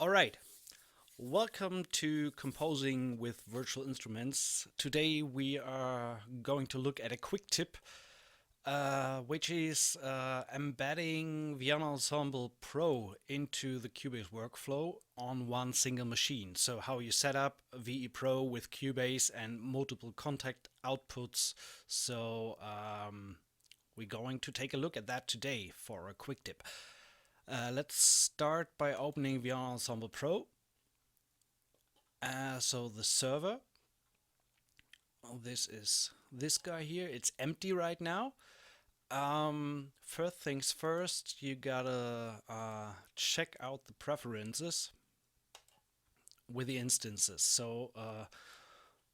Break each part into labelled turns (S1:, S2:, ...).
S1: Alright, welcome to Composing with Virtual Instruments. Today we are going to look at a quick tip, which is embedding VEpro Ensemble Pro into the Cubase workflow on one single machine. So how you set up VEpro with Cubase and multiple Kontakt outputs. So we're going to take a look at that today for a quick tip. Let's start by opening VEpro Ensemble Pro. So the server, this is this guy here. It's empty right now. First things first, you gotta check out the preferences with the instances. So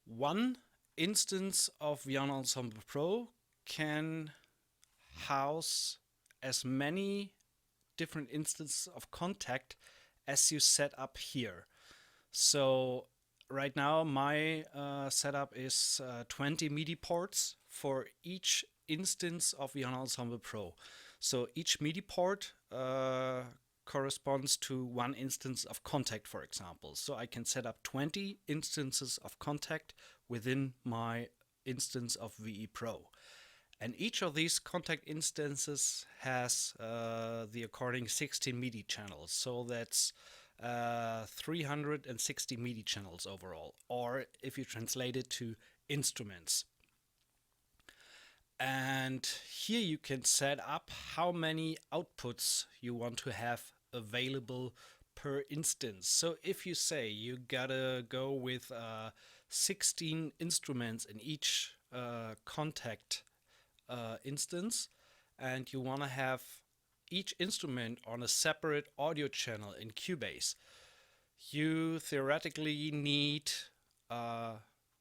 S1: one instance of VEpro Ensemble Pro can house as many different instances of Kontakt as you set up here. So right now my setup is 20 MIDI ports for each instance of VEpro Ensemble Pro. So each MIDI port corresponds to one instance of Kontakt, for example. So I can set up 20 instances of Kontakt within my instance of VEpro. And each of these Kontakt instances has the according 16 MIDI channels. So that's 360 MIDI channels overall, or if you translate it to instruments. And here you can set up how many outputs you want to have available per instance. So if you say you gotta go with 16 instruments in each Kontakt instance, and you want to have each instrument on a separate audio channel in Cubase, you theoretically need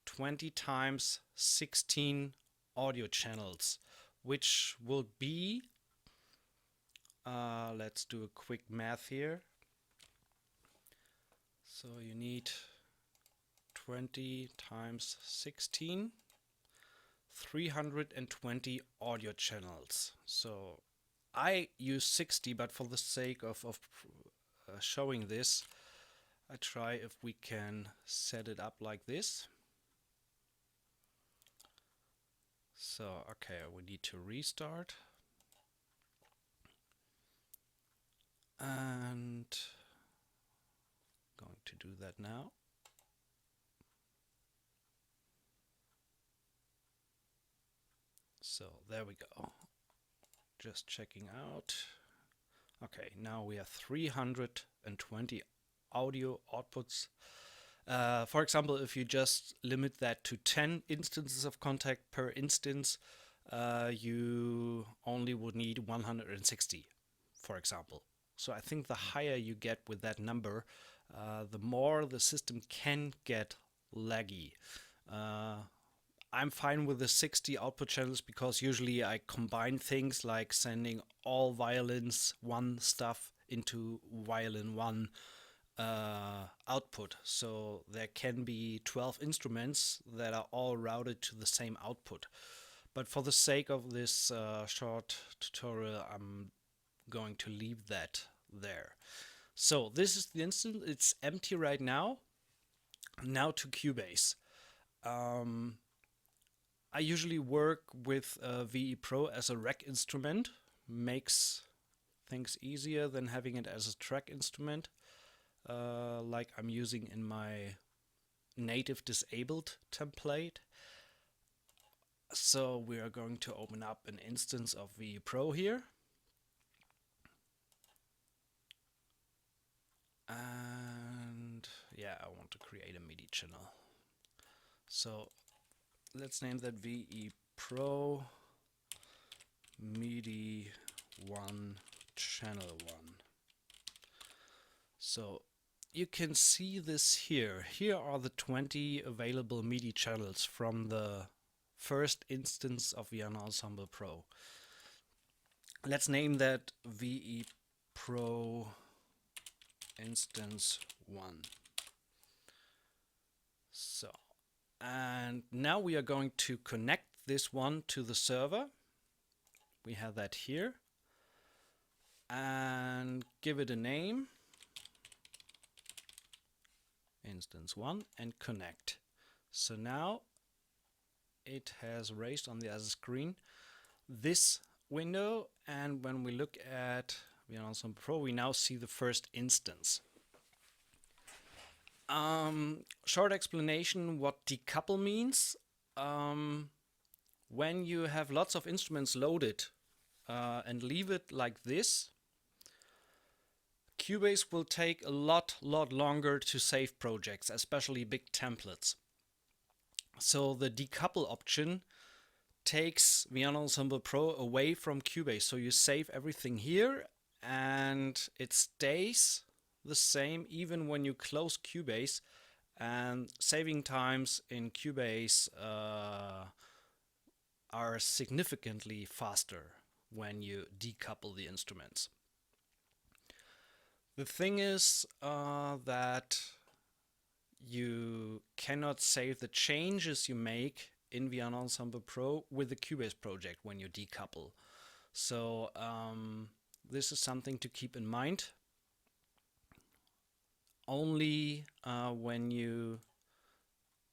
S1: 20 times 16 audio channels, which will be, let's do a quick math here. So you need 20 times 16, 320 audio channels. So I use 60, but for the sake of showing this, I try if we can set it up like this. So, okay, we need to restart. And going to do that now. So there we go. Just checking out. Okay, now we have 320 audio outputs. For example, if you just limit that to 10 instances of Kontakt per instance, you only would need 160, for example. So I think the higher you get with that number, the more the system can get laggy. I'm fine with the 60 output channels because usually I combine things like sending all violins 1 stuff into violin 1 output. So there can be 12 instruments that are all routed to the same output. But for the sake of this short tutorial, I'm going to leave that there. So this is the instance. It's empty right now. Now to Cubase. I usually work with VEpro as a rack instrument. Makes things easier than having it as a track instrument, like I'm using in my native disabled template. So we are going to open up an instance of VEpro here. And yeah, I want to create a MIDI channel. So let's name that VEpro MIDI 1 channel 1. So you can see this here. Here are the 20 available MIDI channels from the first instance of VEpro Ensemble Pro. Let's name that VEpro instance 1. So, and now we are going to connect this one to the server. We have that here. And give it a name. instance 1 and connect. So now it has raised on the other screen this window, and when we look at Ensemble Pro, we now see the first instance. Short explanation what decouple means. When you have lots of instruments loaded and leave it like this, Cubase will take a lot longer to save projects, especially big templates. So the decouple option takes Ensemble Pro away from Cubase. So you save everything here and it stays the same even when you close Cubase, and saving times in Cubase are significantly faster when you decouple the instruments. The thing is that you cannot save the changes you make in Ensemble Pro with the Cubase project when you decouple. So this is something to keep in mind. Only when you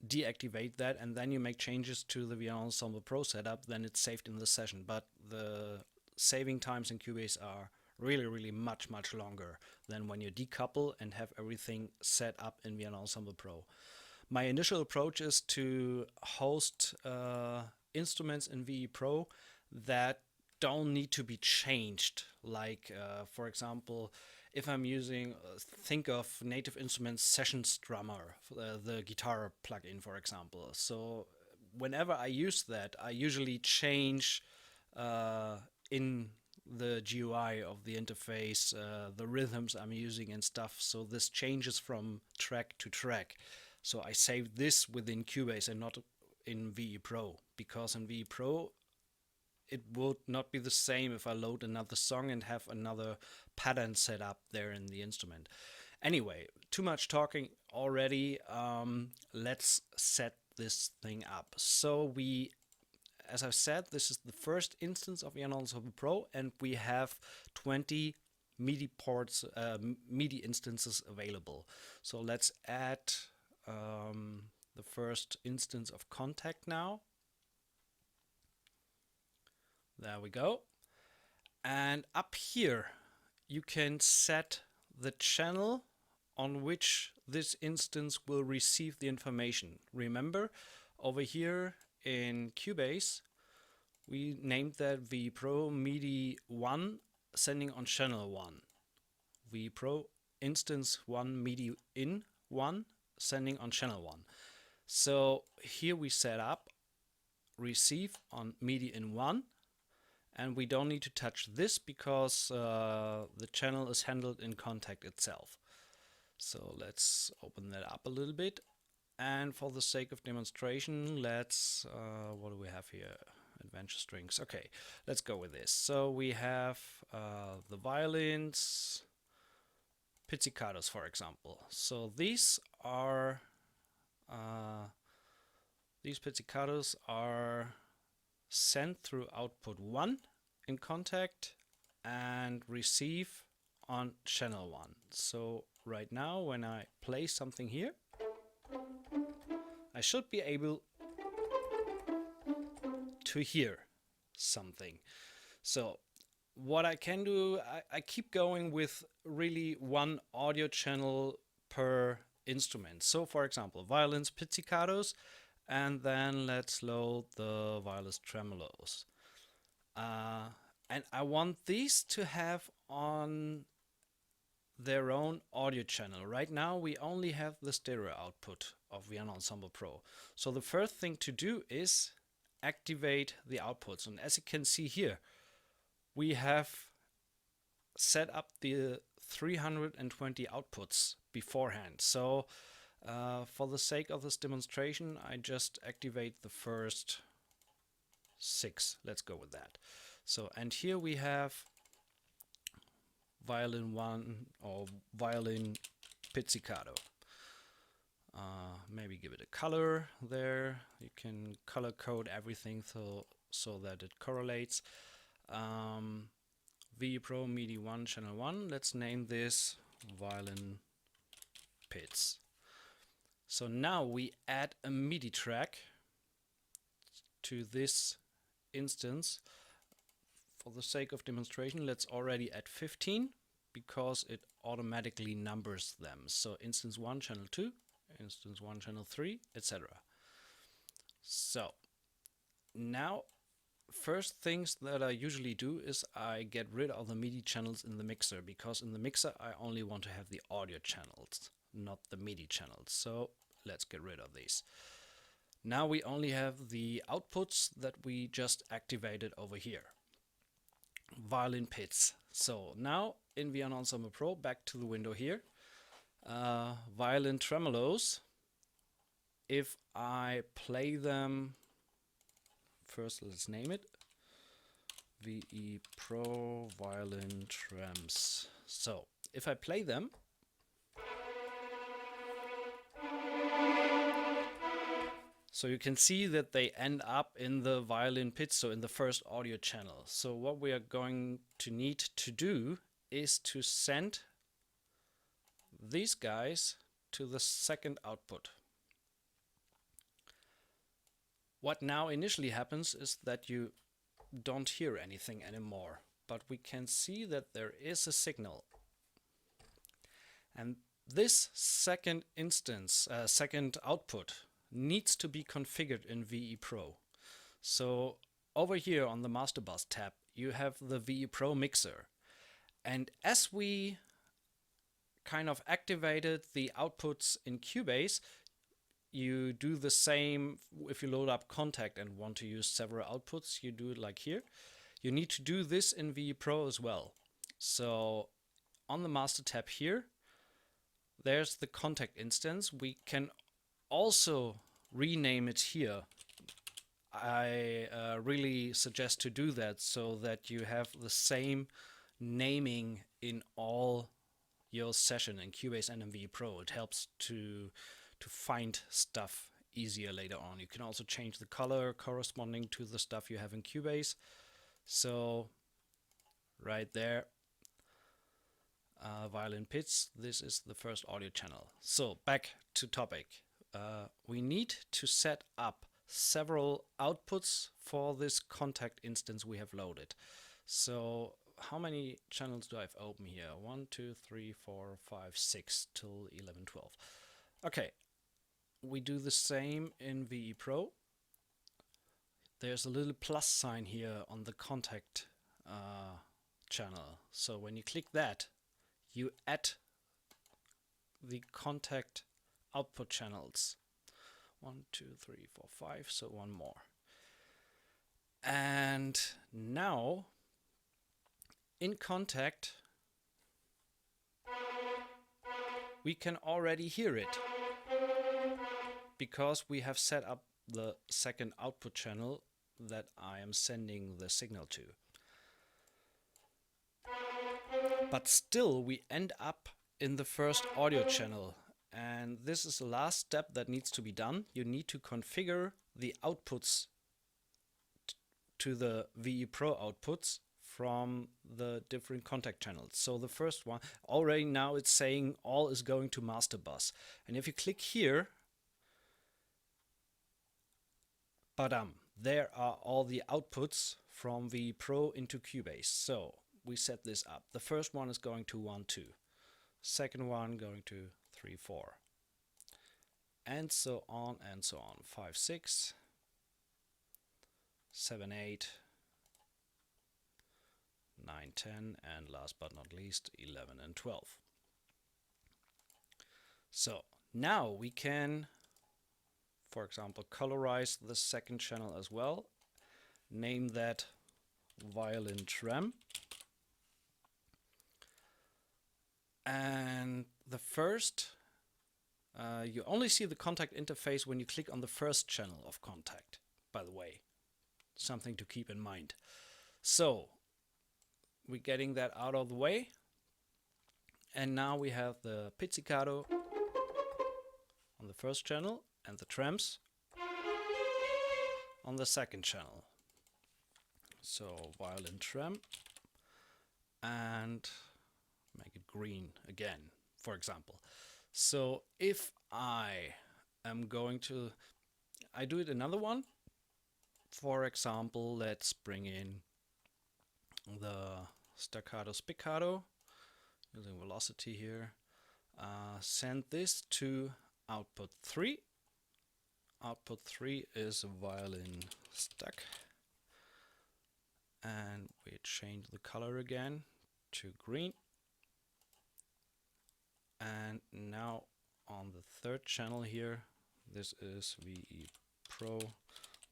S1: deactivate that and then you make changes to the Ensemble Pro setup, then it's saved in the session. But the saving times in Cubase are really much longer than when you decouple and have everything set up in Ensemble Pro. My initial approach is to host instruments in VEPro that don't need to be changed. Like, for example, if I'm using, think of Native Instruments Sessions Drummer, the guitar plugin, for example. So whenever I use that, I usually change in the GUI of the interface the rhythms I'm using and stuff. So this changes from track to track. So I save this within Cubase and not in VEPro, because in VEPro it would not be the same if I load another song and have another pattern set up there in the instrument. Anyway, too much talking already. Let's set this thing up. So as I said, this is the first instance of Ensemble Pro, and we have 20 MIDI ports, MIDI instances available. So let's add the first instance of Kontakt now. There we go. And up here you can set the channel on which this instance will receive the information. Remember, over here in Cubase we named that VPro MIDI 1 sending on channel 1. VPro instance 1 MIDI in 1 sending on channel 1. So here we set up receive on MIDI in 1, and we don't need to touch this because the channel is handled in Kontakt itself. So let's open that up a little bit, and for the sake of demonstration, let's what do we have here? Adventure strings. Okay, let's go with this. So we have the violins, pizzicatos, for example. So these pizzicatos are sent through output 1 in Kontakt and receive on channel 1. So right now when I play something here, I should be able to hear something. So what I can do, I keep going with really one audio channel per instrument. So for example, violins, pizzicatos, and then let's load the violins, tremolos. And I want these to have on their own audio channel. Right now we only have the stereo output of Ensemble Pro. So the first thing to do is activate the outputs. And as you can see here, we have set up the 320 outputs beforehand. So for the sake of this demonstration, I just activate the first 6. Let's go with that. So, and here we have violin 1 or violin pizzicato. Maybe give it a color there. You can color code everything so that it correlates. VEPro MIDI 1 channel 1. Let's name this violin pizz. So now we add a MIDI track to this instance. For the sake of demonstration, let's already add 15 because it automatically numbers them. So instance 1, channel 2, instance 1, channel 3, etc. So now first things that I usually do is I get rid of the MIDI channels in the mixer, because in the mixer I only want to have the audio channels, not the MIDI channels. So let's get rid of these. Now we only have the outputs that we just activated over here. Violin pits. So now in VN Ensemble Pro, back to the window here, violin tremolos. If I play them, first let's name it, VEpro violin trems. So if I play them, so you can see that they end up in the violin pit, so in the first audio channel. So what we are going to need to do is to send these guys to the second output. What now initially happens is that you don't hear anything anymore, but we can see that there is a signal. And this second instance, second output, needs to be configured in VEpro. So over here on the Master Bus tab, you have the VEpro mixer. And as we kind of activated the outputs in Cubase, you do the same if you load up Kontakt and want to use several outputs. You do it like here. You need to do this in VEpro as well. So on the Master tab here, there's the Kontakt instance. We can also rename it here. I really suggest to do that so that you have the same naming in all your session in Cubase and in VEpro. It helps to find stuff easier later on. You can also change the color corresponding to the stuff you have in Cubase. So right there, violin pits, this is the first audio channel. So back to topic. We need to set up several outputs for this Kontakt instance we have loaded. So how many channels do I have open here? 1, 2, 3, 4, 5, 6 till 11, 12. Okay, we do the same in VEpro. There's a little plus sign here on the Kontakt channel. So when you click that, you add the Kontakt output channels. 1, 2, 3, 4, 5, so one more. And now in Kontakt we can already hear it because we have set up the second output channel that I am sending the signal to. But still we end up in the first audio channel, and this is the last step that needs to be done. You need to configure the outputs to the VEpro outputs from the different Kontakt channels. So the first one, already now it's saying all is going to master bus. And if you click here, badam, there are all the outputs from VEpro into Cubase. So we set this up. The first one is going to 1, 2. Second one going to 3, 4. And so on and so on. 5, 6, 7, 8, 9, 10, and last but not least 11 and 12. So now we can, for example, colorize the second channel as well. Name that violin trem. And the first, you only see the Kontakt interface when you click on the first channel of Kontakt, by the way. Something to keep in mind. So we're getting that out of the way. And now we have the pizzicato on the first channel and the trems on the second channel. So violin trem, and make it green again, for example. So if I I'm going to, I do it another one. For example, let's bring in the staccato spiccato using velocity here. Send this to output 3. Output 3 is violin stack. And we change the color again to green. And now on the third channel here, this is VEpro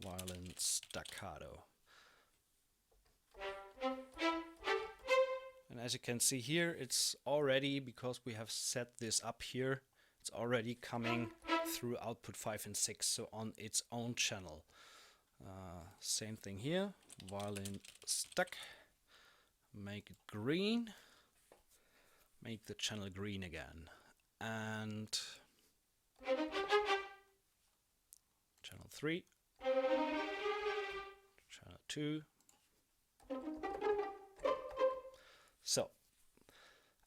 S1: violin staccato. And as you can see here, it's already, because we have set this up here, it's already coming through output 5 and 6, so on its own channel. Same thing here, violin stack, make it green, make the channel green again, and channel 3, channel 2. So,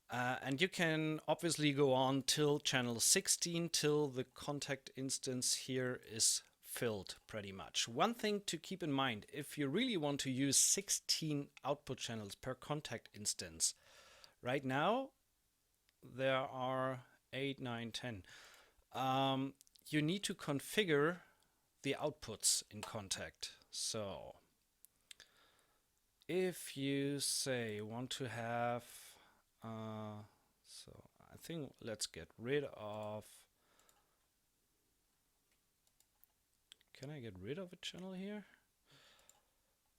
S1: and you can obviously go on till channel 16, till the Kontakt instance here is filled pretty much. One thing to keep in mind, if you really want to use 16 output channels per Kontakt instance, right now there are 8, 9, 10. You need to configure the outputs in Kontakt. So if you say want to have, so I think let's get rid of, can I get rid of a channel here?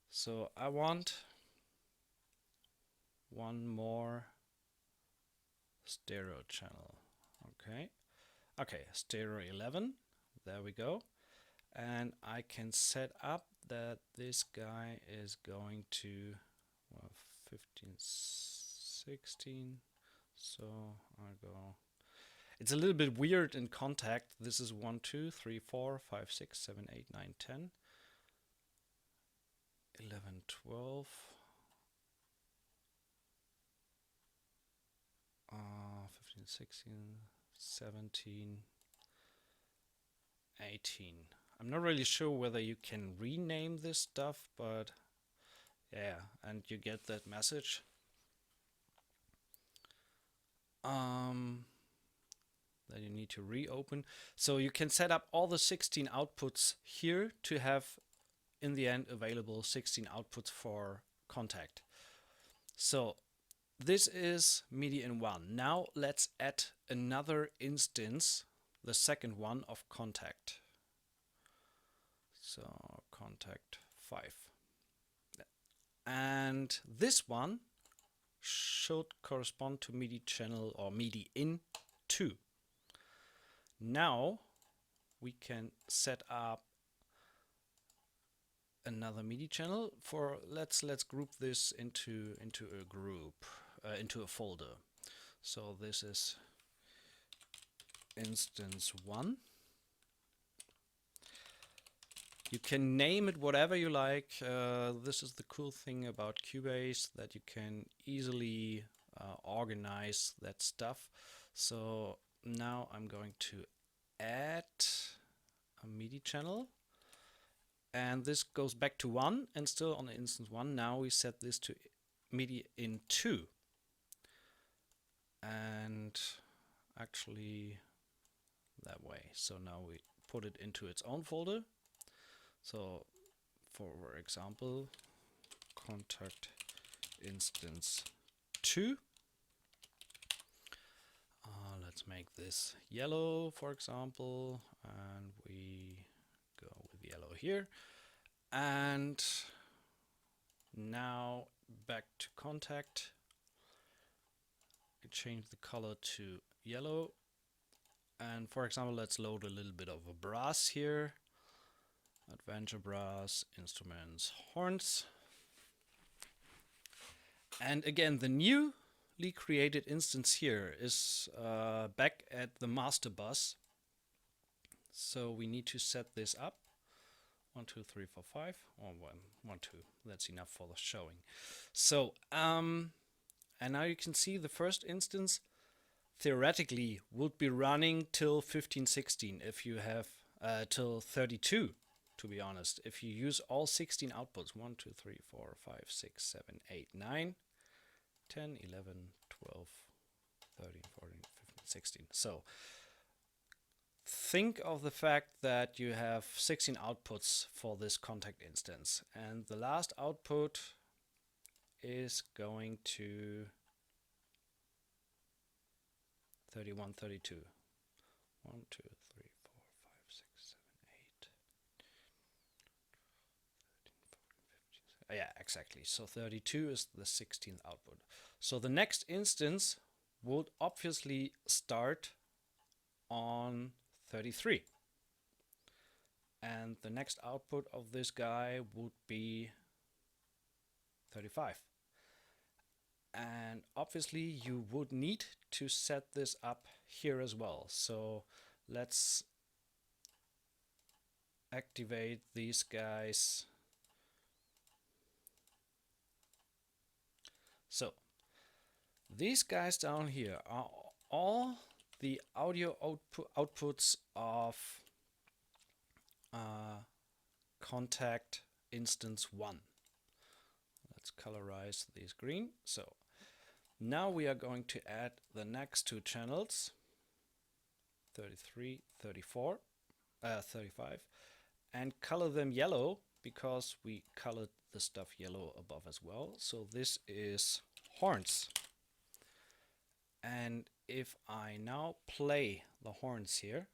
S1: So I want one more stereo channel. Okay, stereo 11, there we go. And I can set up that this guy is going to, well, 15, 16, so I go, it's a little bit weird in Kontakt. This is 1, 2, 3, 4, 5, 6, 7, 8, 9, 10, 11, 12, 15, 16, 17, 18. I'm not really sure whether you can rename this stuff, but yeah, and you get that message. That you need to reopen. So you can set up all the 16 outputs here to have in the end available 16 outputs for Kontakt. So this is MIDI in 1. Now let's add another instance, the second one of Kontakt. So Kontakt 5. And this one should correspond to MIDI channel or MIDI in 2. Now we can set up another MIDI channel for, let's group this into a group, into a folder. So this is instance 1. You can name it whatever you like. This is the cool thing about Cubase, that you can easily organize that stuff. So now I'm going to add a MIDI channel, and this goes back to 1 and still on the instance 1. Now we set this to MIDI in 2, and actually that way. So now we put it into its own folder. So for example, Kontakt instance 2. Let's make this yellow, for example, and we go with yellow here. And now back to Kontakt. Change the color to yellow. And for example, let's load a little bit of a brass here. Adventure brass, instruments, horns. And again, the newly created instance here is back at the master bus. So we need to set this up. 1, 2, 3, 4, 5, or 1, 2. That's enough for the showing. So, and now you can see the first instance theoretically would be running till 15, 16 if you have till 32, to be honest. If you use all 16 outputs, 1, 2, 3, 4, 5, 6, 7, 8, 9, 10, 11, 12, 13, 14, 15, 16. So think of the fact that you have 16 outputs for this Kontakt instance, and the last output is going to 31, 32. 1, 2, 3, 4, 5, 6, 7, 8. 13, 14, 15. Yeah, exactly. So 32 is the 16th output. So the next instance would obviously start on 33. And the next output of this guy would be 35. And obviously you would need to set this up here as well. So let's activate these guys. So these guys down here are all the audio outputs of Kontakt instance 1. Let's colorize these green. So now we are going to add the next two channels, 33, 34, 35, and color them yellow because we colored the stuff yellow above as well. So this is horns. And if I now play the horns here,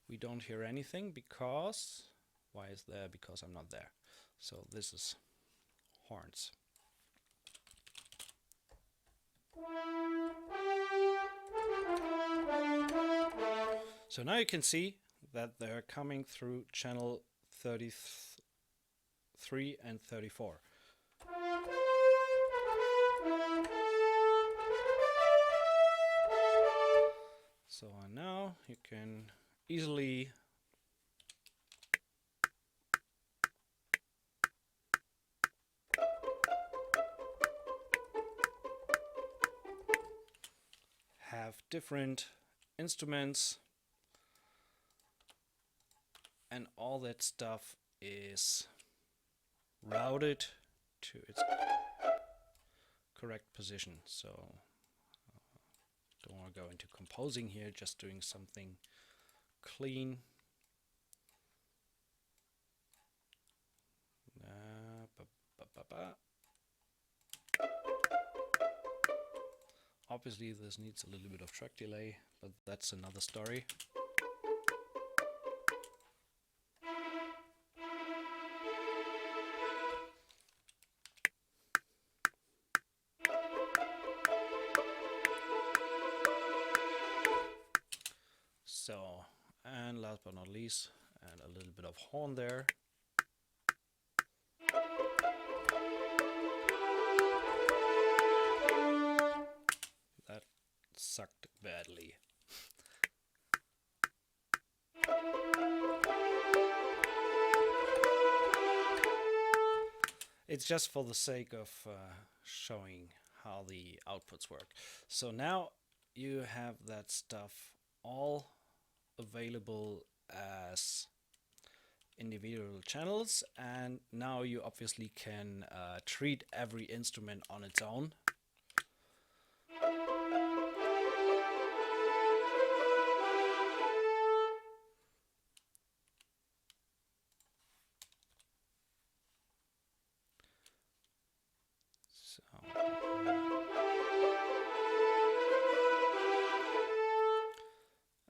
S1: we don't hear anything because, why is there? Because I'm not there. So this is horns. So now you can see that they're coming through channel 33 and 34. So now you can easily have different instruments, and all that stuff is routed to its correct position. So don't want to go into composing here, just doing something clean. Obviously this needs a little bit of track delay, but that's another story. So, and last but not least, add a little bit of horn there. That sucked badly. It's just for the sake of showing how the outputs work. So now you have that stuff all available as individual channels, and now you obviously can treat every instrument on its own.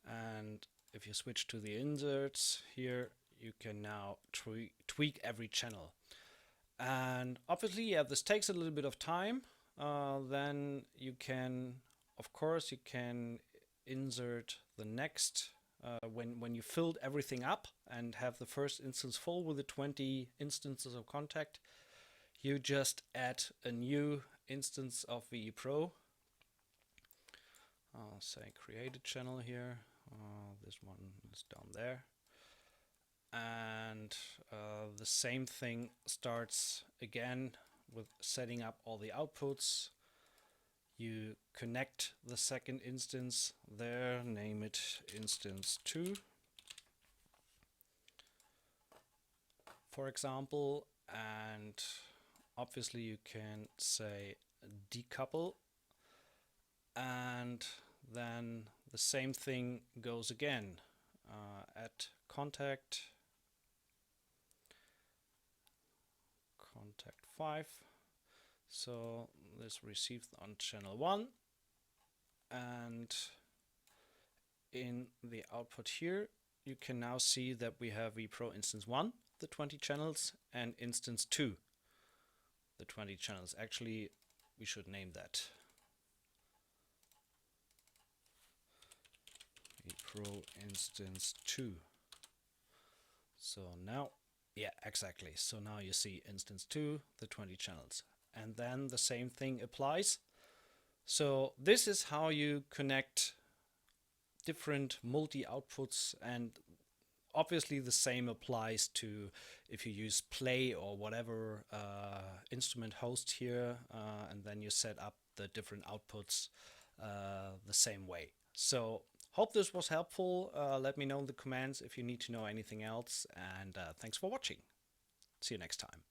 S1: And if you switch to the inserts here, you can now tweak every channel. And obviously, yeah, this takes a little bit of time. Then you can, of course, you can insert the next when you filled everything up and have the first instance full with the 20 instances of Kontakt. You just add a new instance of VEPro. I'll say create a channel here. This one is down there. And the same thing starts again with setting up all the outputs. you connect the second instance there, name it instance 2, for example, and obviously you can say decouple, and then the same thing goes again at Kontakt 5. So this received on channel 1, and in the output here you can now see that we have VPro instance 1, the 20 channels, and instance 2, the 20 channels. Actually, we should name that VPro instance 2. So now, yeah, exactly. So now you see instance 2, the 20 channels. And then the same thing applies. So this is how you connect different multi outputs, and obviously the same applies to if you use Play or whatever instrument host here, and then you set up the different outputs the same way. So hope this was helpful. Let me know in the comments if you need to know anything else, and thanks for watching. See you next time.